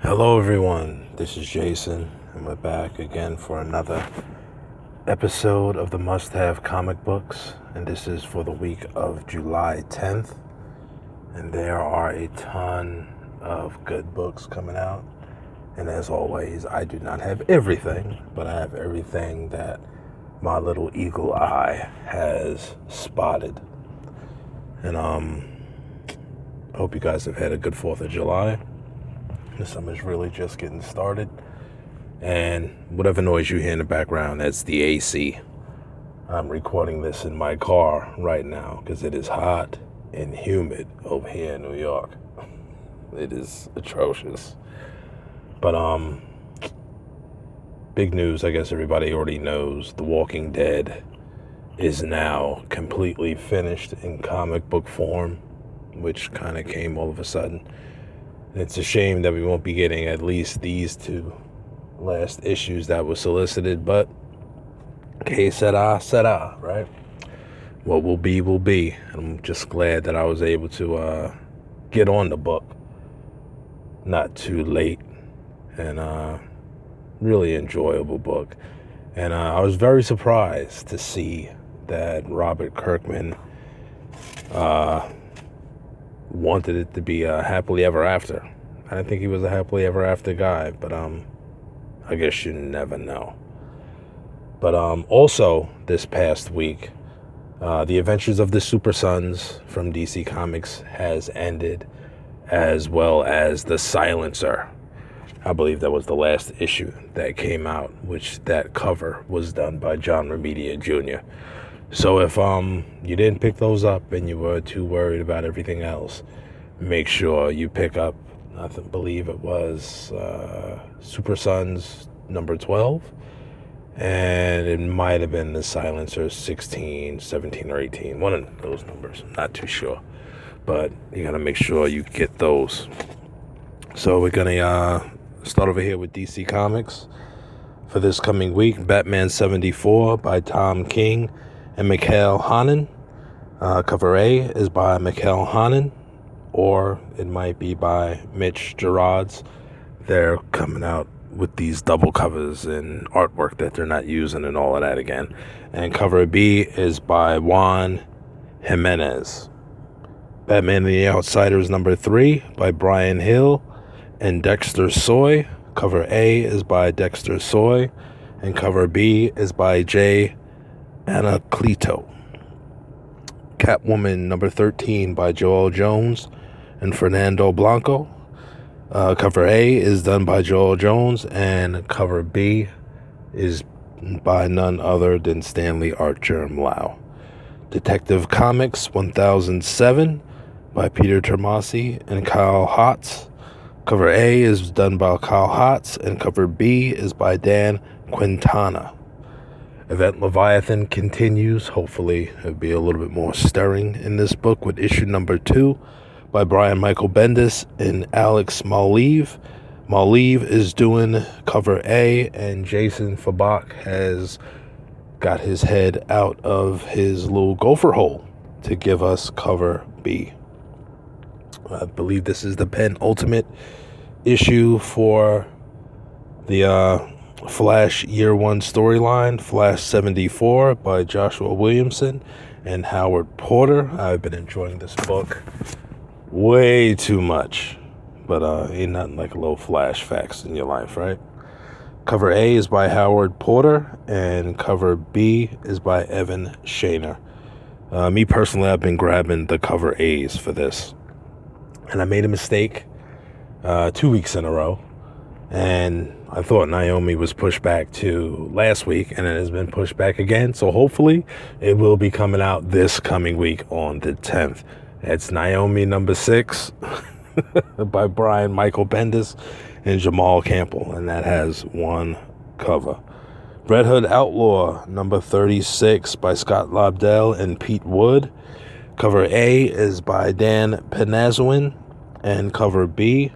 Hello everyone, this is Jason, and we're back again for another episode of the Must-Have Comic Books, and this is for the week of July 10th, and there are a ton of good books coming out, and as always, I do not have everything, but I have everything that my little eagle eye has spotted. And I hope you guys have had a good 4th of July. The summer's really just getting started, and whatever noise you hear in the background, that's the AC. I'm recording this in my car right now because it is hot and humid over here in New York. It is atrocious. But big news, I guess everybody already knows, The Walking Dead is now completely finished in comic book form, which kind of came all of a sudden. It's a shame that we won't be getting at least these two last issues that were solicited, but que sera, sera, right? What will be, will be. I'm just glad that I was able to get on the book not too late, and really enjoyable book. And I was very surprised to see that Robert Kirkman wanted it to be a happily ever after. I didn't think he was a happily ever after guy, but I guess you never know. But also this past week, The Adventures of the Super Sons from DC Comics has ended, as well as The Silencer. I believe that was the last issue that came out, which that cover was done by John Romita Jr. So if you didn't pick those up and you were too worried about everything else, make sure you pick up, I believe it was Super Sons number 12, and it might have been The Silencer 16, 17, or 18, one of those numbers, I'm not too sure, but you gotta make sure you get those. So we're gonna start over here with DC Comics for this coming week. Batman 74 by Tom King and Mikhail Hanen. Cover A is by Mikhail Hanen, or it might be by Mitch Gerads. They're coming out with these double covers and artwork that they're not using and all of that again. And cover B is by Juan Jimenez. Batman and the Outsiders number 3 by Brian Hill and Dexter Soy. Cover A is by Dexter Soy, and cover B is by Jay Anacleto. Catwoman number 13 by Joel Jones and Fernando Blanco. Cover A is done by Joel Jones, and cover B is by none other than Stanley Archer-Lau. Detective Comics 1007 by Peter Tomasi and Kyle Hotz. Cover A is done by Kyle Hotz, and cover B is by Dan Quintana. Event Leviathan continues. Hopefully it'll be a little bit more stirring in this book with issue number 2 by Brian Michael Bendis and Alex Maleev. Maleev is doing cover A, and Jason Fabak has got his head out of his little gopher hole to give us cover B. I believe this is the penultimate issue for the Flash Year 1 storyline, Flash 74 by Joshua Williamson and Howard Porter. I've been enjoying this book way too much, but ain't nothing like a little Flash facts in your life, right? Cover A is by Howard Porter, and cover B is by Evan Shaner. Me personally, I've been grabbing the cover A's for this, and I made a mistake 2 weeks in a row. And I thought Naomi was pushed back to last week, and it has been pushed back again. So hopefully it will be coming out this coming week on the 10th. It's Naomi number 6 by Brian Michael Bendis and Jamal Campbell, and that has one cover. Red Hood Outlaw number 36 by Scott Lobdell and Pete Wood. Cover A is by Dan Panazwin, and cover B,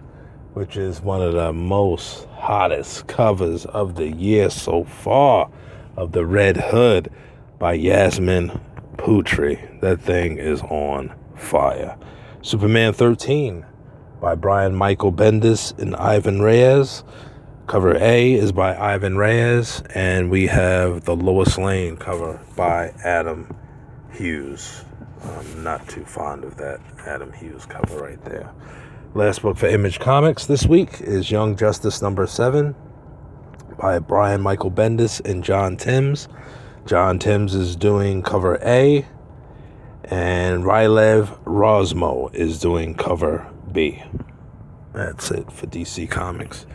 which is one of the most hottest covers of the year so far, of the Red Hood by Yasmin Putri. That thing is on fire. Superman 13 by Brian Michael Bendis and Ivan Reyes. Cover A is by Ivan Reyes, and we have the Lois Lane cover by Adam Hughes. I'm not too fond of that Adam Hughes cover right there. Last book for Image Comics this week is Young Justice number 7 by Brian Michael Bendis and John Timms. John Timms is doing cover A, and Rylev Rosmo is doing cover B. That's it for DC Comics.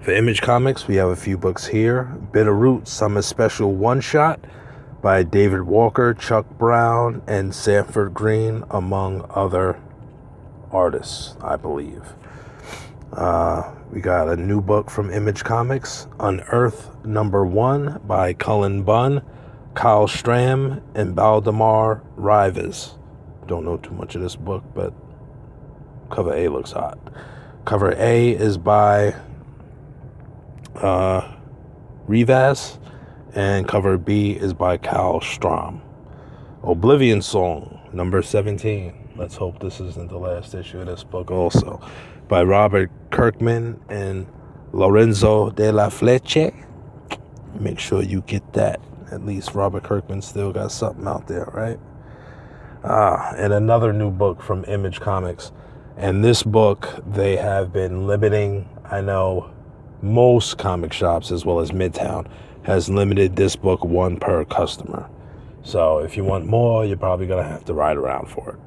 For Image Comics, we have a few books here. Bitterroot Summer Special One Shot by David Walker, Chuck Brown, and Sanford Green, among other artists, I believe. We got a new book from Image Comics, Unearth number 1 by Cullen Bunn, Kyle Stram, and Baldemar Rivas. Don't know too much of this book, but cover A looks hot. Cover A is by Rivas, and cover B is by Kyle Stram. Oblivion Song number 17. Let's hope this isn't the last issue of this book also. By Robert Kirkman and Lorenzo de la Fleche. Make sure you get that. At least Robert Kirkman still got something out there, right? And another new book from Image Comics. And this book, they have been limiting. I know most comic shops, as well as Midtown, has limited this book 1 per customer. So if you want more, you're probably going to have to ride around for it.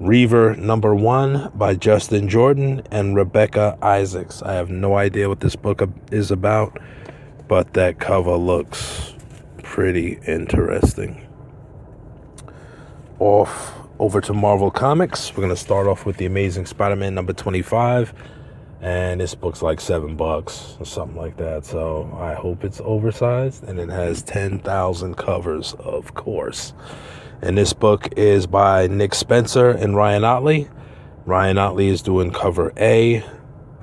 Reaver number 1 by Justin Jordan and Rebecca Isaacs. I have no idea what this book is about, but that cover looks pretty interesting. Over to Marvel Comics. We're going to start off with The Amazing Spider-Man number 25. And this book's like $7 or something like that. So I hope it's oversized. And it has 10,000 covers, of course. And this book is by Nick Spencer and Ryan Otley. Ryan Otley is doing cover A.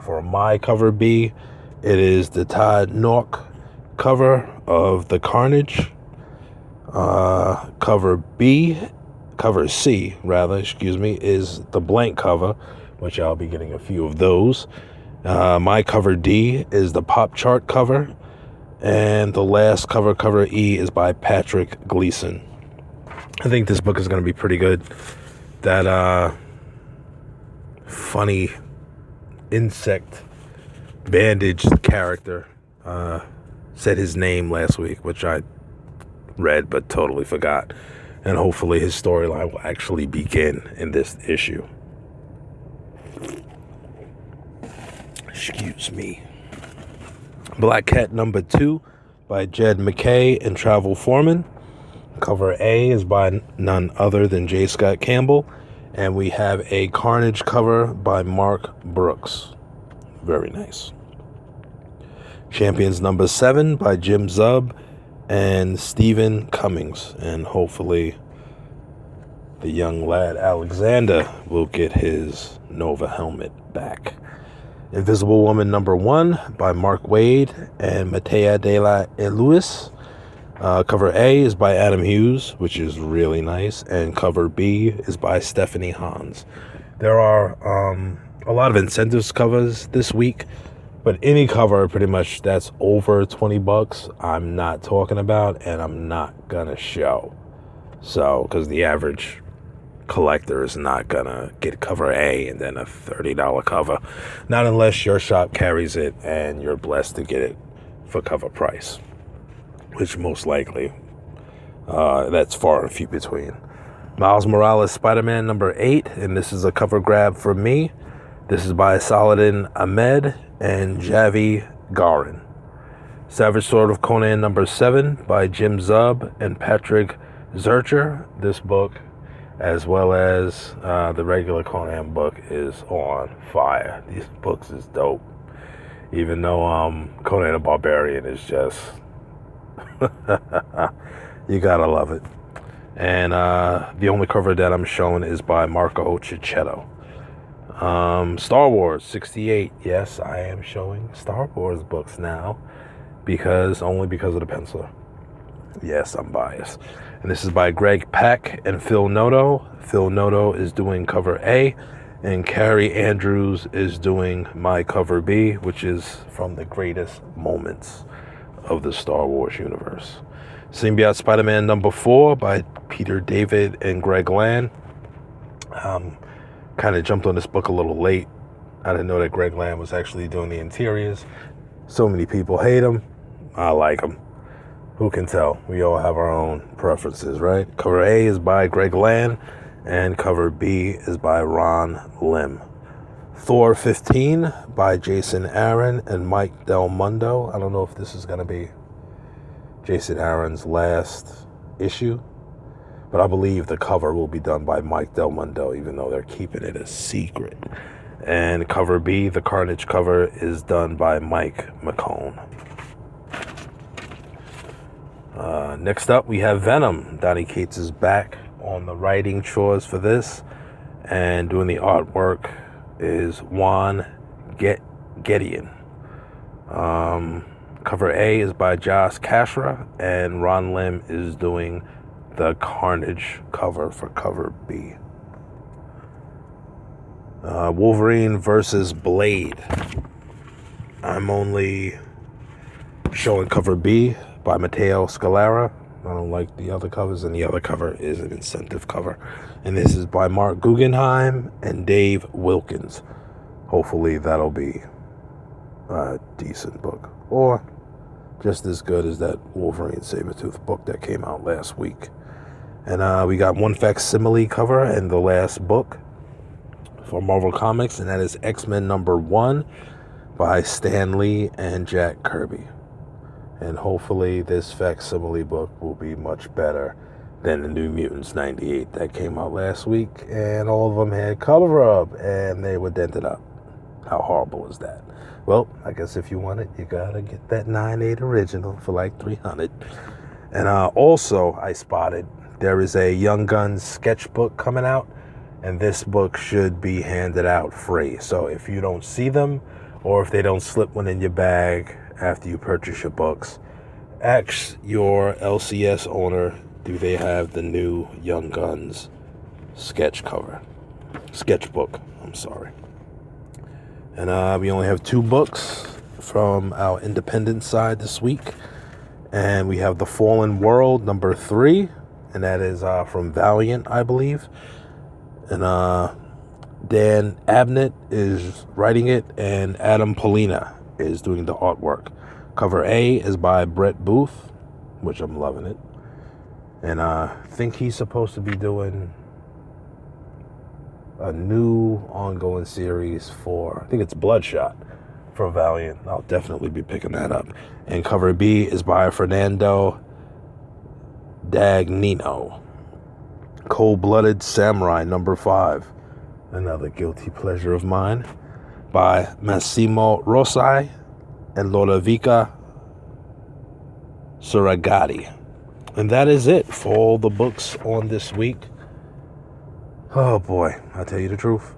For my cover B, it is the Todd Nauck cover of The Carnage. Cover C, is the blank cover, which I'll be getting a few of those. My cover D is the pop chart cover, and the last cover E, is by Patrick Gleason. I think this book is going to be pretty good. That funny insect bandaged character said his name last week, which I read but totally forgot. And hopefully his storyline will actually begin in this issue. Excuse me. Black Cat number 2 by Jed McKay and Travel Foreman. Cover A is by none other than J. Scott Campbell. And we have a Carnage cover by Mark Brooks. Very nice. Champions number 7 by Jim Zub and Stephen Cummings. And hopefully the young lad Alexander will get his Nova helmet back. Invisible Woman number 1 by Mark Waid and Matea de la Luis. Cover A is by Adam Hughes, which is really nice. And cover B is by Stephanie Hans. There are a lot of incentives covers this week. But any cover pretty much that's over $20, I'm not talking about, and I'm not gonna show. So, because the average collector is not gonna get cover A and then a $30 cover, not unless your shop carries it and you're blessed to get it for cover price, which most likely that's far and few between. Miles Morales Spider-Man number 8, and this is a cover grab for me. This is by Saladin Ahmed and Javi Garin. Savage Sword of Conan number 7 by Jim Zub and Patrick Zurcher. This book, as well as the regular Conan book, is on fire. These books is dope. Even though Conan the Barbarian is just you gotta love it. And the only cover that I'm showing is by Marco Cicchetto. Star Wars 68. Yes, I am showing Star Wars books now only because of the penciler. Yes, I'm biased. And this is by Greg Pak and Phil Noto. Phil Noto is doing cover A, And Carrie Andrews is doing my cover B, which is from the greatest moments of the Star Wars universe. Symbiote Spider-Man number 4 by Peter David and Greg Land. Kind of jumped on this book a little late. I didn't know that Greg Land was actually doing the interiors. So many people hate him. I like him. Who can tell? We all have our own preferences, right? Cover A is by Greg Land, and cover B is by Ron Lim. Thor 15 by Jason Aaron and Mike Del Mundo. I don't know if this is going to be Jason Aaron's last issue, but I believe the cover will be done by Mike Del Mundo, even though they're keeping it a secret. And cover B, the Carnage cover, is done by Mike McCone. Next up, we have Venom. Donny Cates is back on the writing chores for this, and doing the artwork is Juan Gideon. Cover A is by Josh Cashra, and Ron Lim is doing the Carnage cover for cover B. Wolverine versus Blade. I'm only showing cover B by Matteo Scalera. I don't like the other covers, and the other cover is an incentive cover. And this is by Mark Guggenheim and Dave Wilkins. Hopefully that'll be a decent book, or just as good as that Wolverine Sabretooth book that came out last week. And we got one facsimile cover and the last book for Marvel Comics, and that is X-Men number 1 by Stan Lee and Jack Kirby. And hopefully this facsimile book will be much better than the New Mutants 98 that came out last week, and all of them had cover up and they were dented up. How horrible is that? Well, I guess if you want it, you gotta get that 9.8 original for like $300. And also, I spotted there is a Young Guns Sketchbook coming out, and this book should be handed out free. So if you don't see them, or if they don't slip one in your bag after you purchase your books, ask your LCS owner, do they have the new Young Guns sketchbook? I'm sorry. And we only have 2 books from our independent side this week. And we have The Fallen World number 3, and that is from Valiant, I believe. And Dan Abnett is writing it, and Adam Polina is doing the artwork. Cover A is by Brett Booth, which I'm loving it. And I think he's supposed to be doing a new ongoing series for, I think it's Bloodshot, for Valiant. I'll definitely be picking that up. And cover B is by Fernando Dagnino. Cold-Blooded Samurai number 5, another guilty pleasure of mine, by Massimo Rossi and Lodovica Suragati. And that is it for all the books on this week. Oh boy, I'll tell you the truth.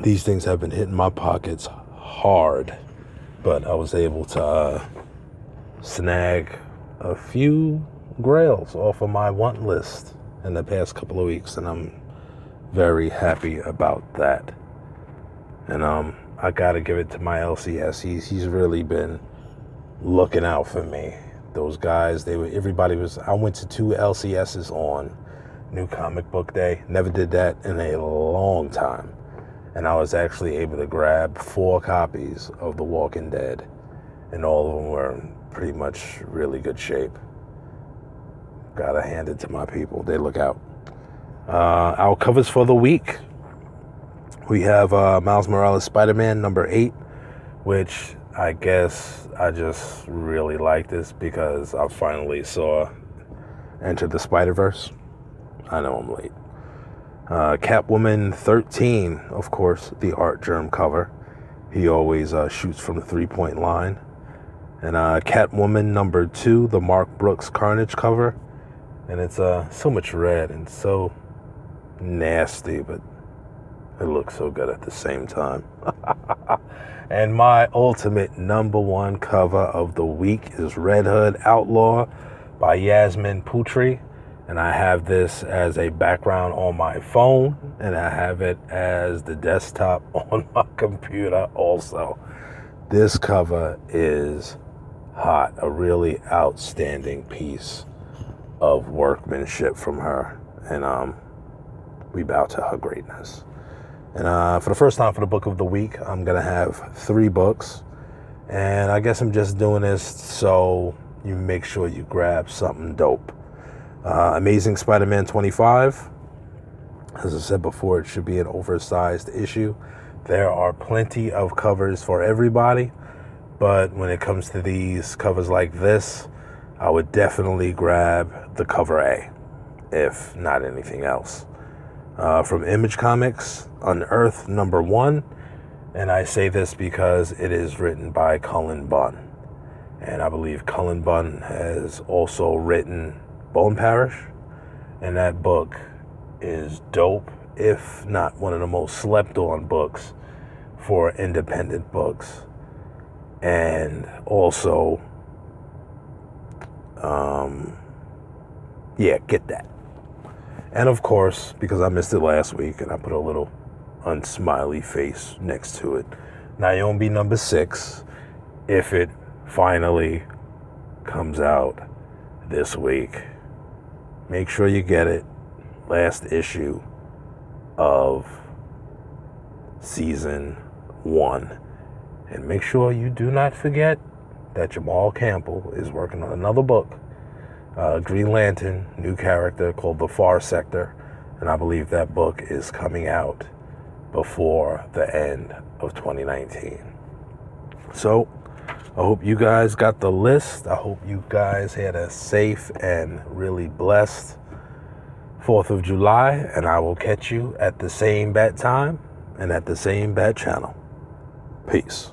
These things have been hitting my pockets hard, but I was able to snag a few grails off of my want list in the past couple of weeks, and I'm very happy about that. And I gotta give it to my LCS. He's really been looking out for me. Those guys, I went to 2 LCSs on New Comic Book Day. Never did that in a long time. And I was actually able to grab 4 copies of The Walking Dead, and all of them were in pretty much really good shape. Gotta hand it to my people. They look out. Our covers for the week. We have Miles Morales Spider-Man number 8, which I guess I just really like this because I finally saw Enter the Spider-Verse. I know I'm late. Catwoman 13, of course, the Art Germ cover. He always shoots from the 3-point line. And Catwoman number 2, the Mark Brooks Carnage cover. And it's so much red and so nasty, but it looks so good at the same time. And my ultimate number 1 cover of the week is Red Hood Outlaw by Yasmin Putri. And I have this as a background on my phone, and I have it as the desktop on my computer also. This cover is hot, a really outstanding piece of workmanship from her, and we bow to her greatness. And for the first time for the book of the week, I'm gonna have 3 books, and I guess I'm just doing this so you make sure you grab something dope. Amazing Spider-Man 25. As I said before, it should be an oversized issue. There are plenty of covers for everybody, but when it comes to these covers like this, I would definitely grab the cover A, if not anything else. From Image Comics, Unearthed #1, and I say this because it is written by Cullen Bunn. And I believe Cullen Bunn has also written Bone Parish, and that book is dope, if not one of the most slept on books for independent books. And also, get that. And of course, because I missed it last week and I put a little unsmiley face next to it, Naomi #6, if it finally comes out this week. Make sure you get it. Last issue of season 1. And make sure you do not forget that Jamal Campbell is working on another book, Green Lantern, new character called The Far Sector. And I believe that book is coming out before the end of 2019. So I hope you guys got the list. I hope you guys had a safe and really blessed 4th of July. And I will catch you at the same bat time and at the same bat channel. Peace.